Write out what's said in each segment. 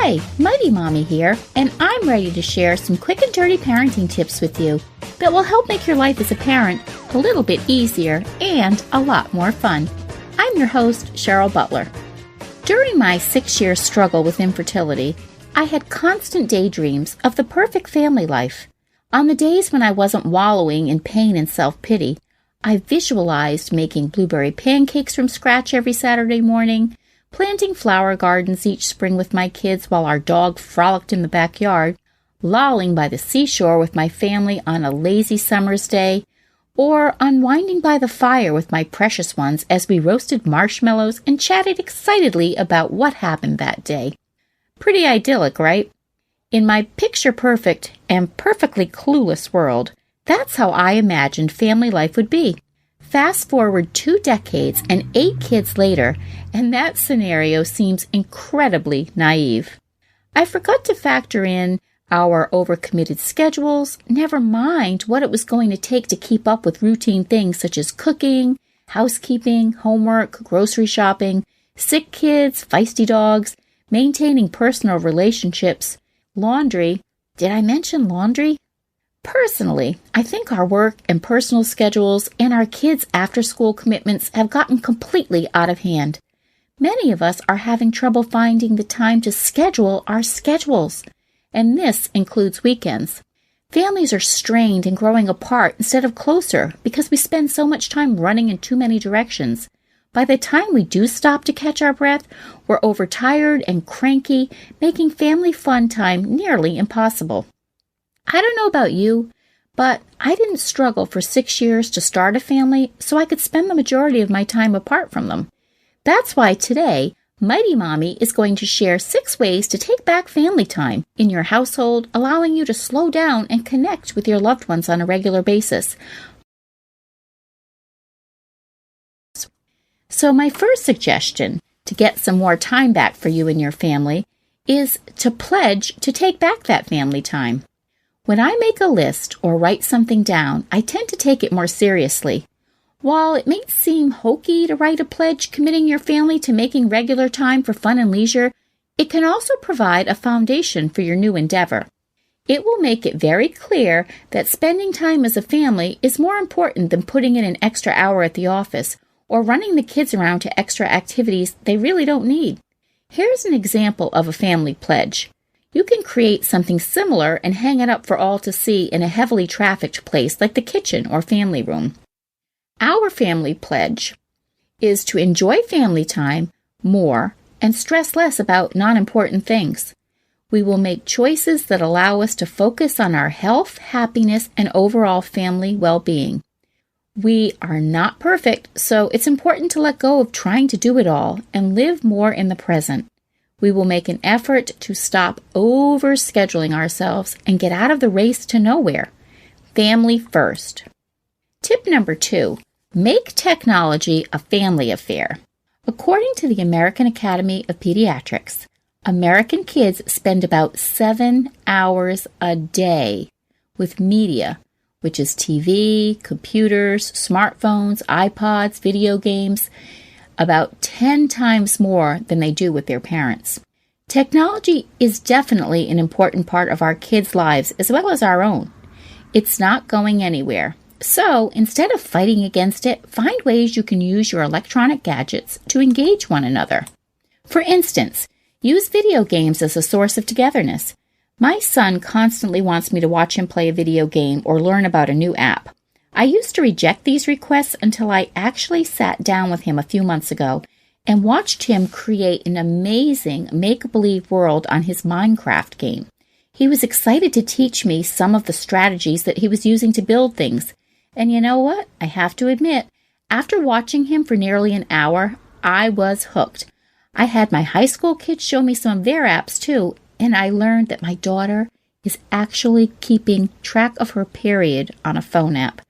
Hi, Mighty Mommy here, and I'm ready to share some quick and dirty parenting tips with you that will help make your life as a parent a little bit easier and a lot more fun. I'm your host, Cheryl Butler. During my 6-year struggle with infertility, I had constant daydreams of the perfect family life. On the days when I wasn't wallowing in pain and self-pity, I visualized making blueberry pancakes from scratch every Saturday morning, planting flower gardens each spring with my kids while our dog frolicked in the backyard, lolling by the seashore with my family on a lazy summer's day, or unwinding by the fire with my precious ones as we roasted marshmallows and chatted excitedly about what happened that day. Pretty idyllic, right? In my picture-perfect and perfectly clueless world, that's how I imagined family life would be. Fast forward 2 decades and 8 kids later, and that scenario seems incredibly naive. I forgot to factor in our overcommitted schedules, never mind what it was going to take to keep up with routine things such as cooking, housekeeping, homework, grocery shopping, sick kids, feisty dogs, maintaining personal relationships, laundry. Did I mention laundry? Personally, I think our work and personal schedules and our kids' after-school commitments have gotten completely out of hand. Many of us are having trouble finding the time to schedule our schedules, and this includes weekends. Families are strained and growing apart instead of closer because we spend so much time running in too many directions. By the time we do stop to catch our breath, we're overtired and cranky, making family fun time nearly impossible. I don't know about you, but I didn't struggle for 6 years to start a family so I could spend the majority of my time apart from them. That's why today, Mighty Mommy is going to share 6 ways to take back family time in your household, allowing you to slow down and connect with your loved ones on a regular basis. So my first suggestion to get some more time back for you and your family is to pledge to take back that family time. When I make a list or write something down, I tend to take it more seriously. While it may seem hokey to write a pledge committing your family to making regular time for fun and leisure, it can also provide a foundation for your new endeavor. It will make it very clear that spending time as a family is more important than putting in an extra hour at the office or running the kids around to extra activities they really don't need. Here's an example of a family pledge. You can create something similar and hang it up for all to see in a heavily trafficked place like the kitchen or family room. Our family pledge is to enjoy family time more and stress less about non-important things. We will make choices that allow us to focus on our health, happiness, and overall family well-being. We are not perfect, so it's important to let go of trying to do it all and live more in the present. We will make an effort to stop over-scheduling ourselves and get out of the race to nowhere. Family first. Tip number 2, make technology a family affair. According to the American Academy of Pediatrics, American kids spend about 7 hours a day with media, which is TV, computers, smartphones, iPods, video games, about 10 times more than they do with their parents. Technology is definitely an important part of our kids' lives as well as our own. It's not going anywhere. So, instead of fighting against it, find ways you can use your electronic gadgets to engage one another. For instance, use video games as a source of togetherness. My son constantly wants me to watch him play a video game or learn about a new app. I used to reject these requests until I actually sat down with him a few months ago and watched him create an amazing make-believe world on his Minecraft game. He was excited to teach me some of the strategies that he was using to build things. And you know what? I have to admit, after watching him for nearly an hour, I was hooked. I had my high school kids show me some of their apps too, and I learned that my daughter is actually keeping track of her period on a phone app.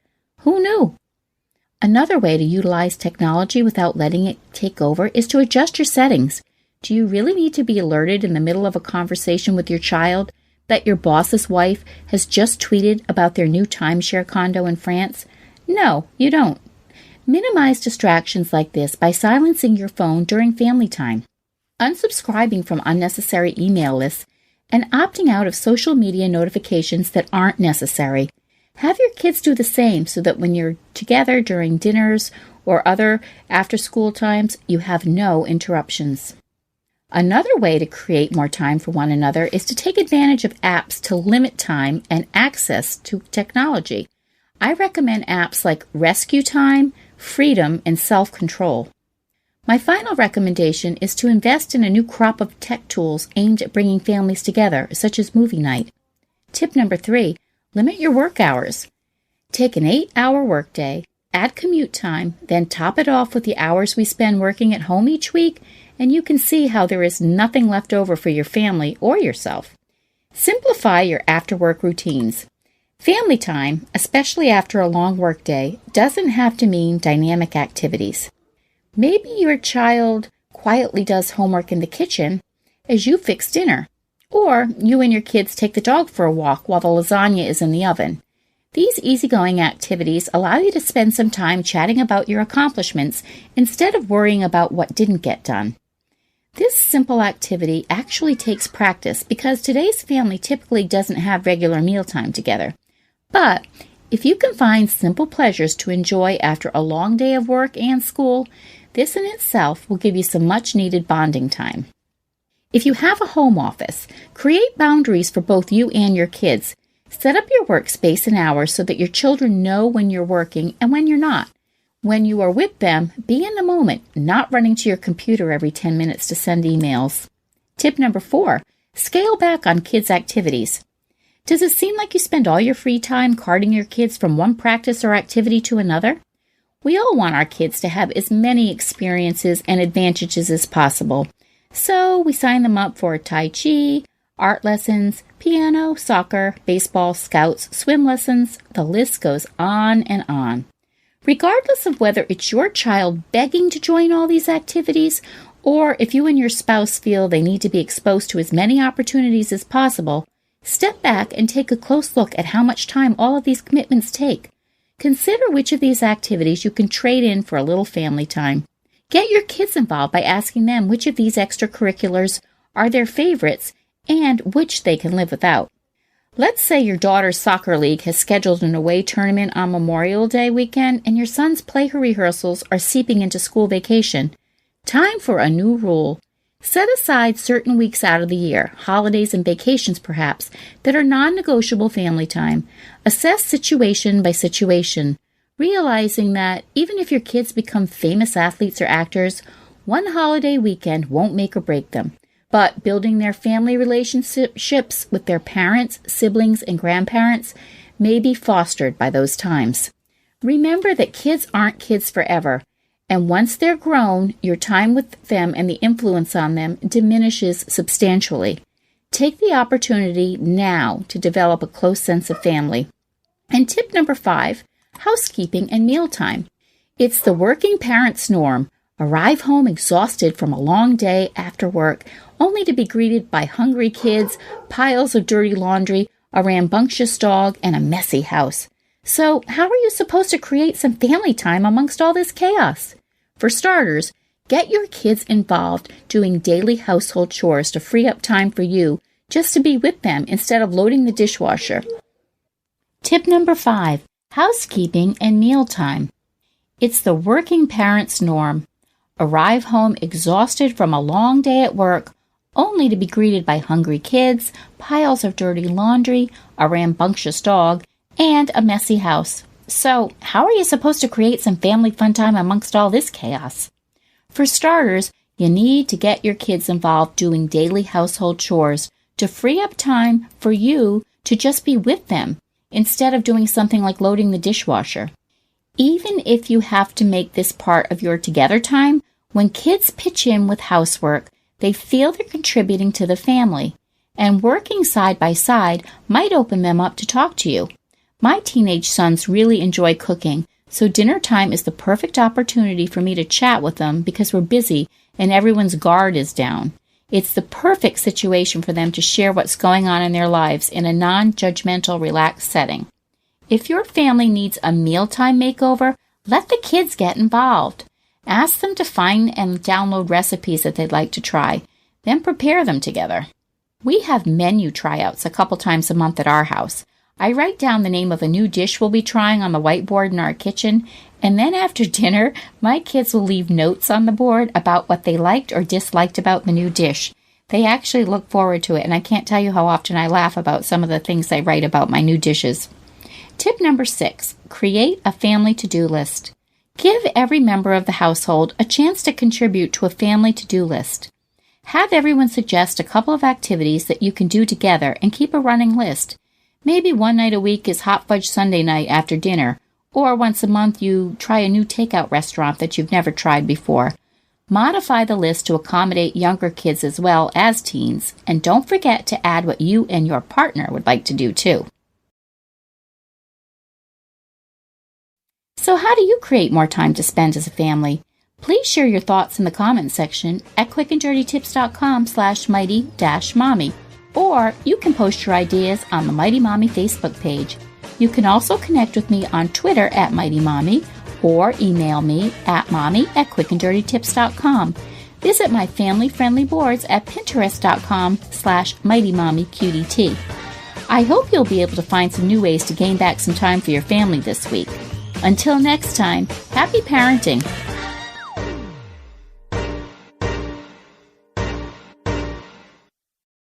Who knew? Another way to utilize technology without letting it take over is to adjust your settings. Do you really need to be alerted in the middle of a conversation with your child that your boss's wife has just tweeted about their new timeshare condo in France? No, you don't. Minimize distractions like this by silencing your phone during family time. unsubscribing from unnecessary email lists, and opting out of social media notifications that aren't necessary. Have your kids do the same so that when you're together during dinners or other after-school times, you have no interruptions. Another way to create more time for one another is to take advantage of apps to limit time and access to technology. I recommend apps like Rescue Time, Freedom, and Self-Control. My final recommendation is to invest in a new crop of tech tools aimed at bringing families together, such as movie night. Tip number 3, limit your work hours. Take an 8-hour workday, add commute time, then top it off with the hours we spend working at home each week, and you can see how there is nothing left over for your family or yourself. Simplify your after-work routines. Family time, especially after a long workday, doesn't have to mean dynamic activities. Maybe your child quietly does homework in the kitchen as you fix dinner, or you and your kids take the dog for a walk while the lasagna is in the oven. These easygoing activities allow you to spend some time chatting about your accomplishments instead of worrying about what didn't get done. This simple activity actually takes practice because today's family typically doesn't have regular mealtime together. But if you can find simple pleasures to enjoy after a long day of work and school, this in itself will give you some much-needed bonding time. If you have a home office, create boundaries for both you and your kids. Set up your workspace and hours so that your children know when you're working and when you're not. When you are with them, be in the moment, not running to your computer every 10 minutes to send emails. Tip number 4, scale back on kids' activities. Does it seem like you spend all your free time carting your kids from one practice or activity to another? We all want our kids to have as many experiences and advantages as possible. So we sign them up for Tai Chi, art lessons, piano, soccer, baseball, scouts, swim lessons. The list goes on and on. Regardless of whether it's your child begging to join all these activities, or if you and your spouse feel they need to be exposed to as many opportunities as possible, step back and take a close look at how much time all of these commitments take. Consider which of these activities you can trade in for a little family time. Get your kids involved by asking them which of these extracurriculars are their favorites and which they can live without. Let's say your daughter's soccer league has scheduled an away tournament on Memorial Day weekend and your son's play rehearsals are seeping into school vacation. Time for a new rule. Set aside certain weeks out of the year, holidays and vacations perhaps, that are non-negotiable family time. Assess situation by situation, realizing that even if your kids become famous athletes or actors, one holiday weekend won't make or break them. But building their family relationships with their parents, siblings, and grandparents may be fostered by those times. Remember that kids aren't kids forever, and once they're grown, your time with them and the influence on them diminishes substantially. Take the opportunity now to develop a close sense of family. And tip number 5, housekeeping and mealtime. It's the working parent's norm. Arrive home exhausted from a long day after work, only to be greeted by hungry kids, piles of dirty laundry, a rambunctious dog, and a messy house. So how are you supposed to create some family time amongst all this chaos? For starters, get your kids involved doing daily household chores to free up time for you just to be with them instead of loading the dishwasher. Tip number 5, housekeeping and mealtime. It's the working parent's norm. Arrive home exhausted from a long day at work, only to be greeted by hungry kids, piles of dirty laundry, a rambunctious dog, and a messy house. So, how are you supposed to create some family fun time amongst all this chaos? For starters, you need to get your kids involved doing daily household chores to free up time for you to just be with them instead of doing something like loading the dishwasher. Even if you have to make this part of your together time, when kids pitch in with housework, they feel they're contributing to the family, and working side by side might open them up to talk to you. My teenage sons really enjoy cooking, so dinner time is the perfect opportunity for me to chat with them because we're busy and everyone's guard is down. It's the perfect situation for them to share what's going on in their lives in a non-judgmental, relaxed setting. If your family needs a mealtime makeover, let the kids get involved. Ask them to find and download recipes that they'd like to try, then prepare them together. We have menu tryouts a couple times a month at our house. I write down the name of a new dish we'll be trying on the whiteboard in our kitchen, and then after dinner, my kids will leave notes on the board about what they liked or disliked about the new dish. They actually look forward to it, and I can't tell you how often I laugh about some of the things I write about my new dishes. Tip number 6, create a family to-do list. Give every member of the household a chance to contribute to a family to-do list. Have everyone suggest a couple of activities that you can do together and keep a running list. Maybe one night a week is hot fudge sundae night after dinner, or once a month you try a new takeout restaurant that you've never tried before. Modify the list to accommodate younger kids as well as teens, and don't forget to add what you and your partner would like to do too. So how do you create more time to spend as a family? Please share your thoughts in the comments section at quickanddirtytips.com/mighty-mommy, or you can post your ideas on the Mighty Mommy Facebook page. You can also connect with me on Twitter at Mighty Mommy, or email me at mommy@quickanddirtytips.com. Visit my family-friendly boards at pinterest.com/mightymommyqdt. I hope you'll be able to find some new ways to gain back some time for your family this week. Until next time, happy parenting!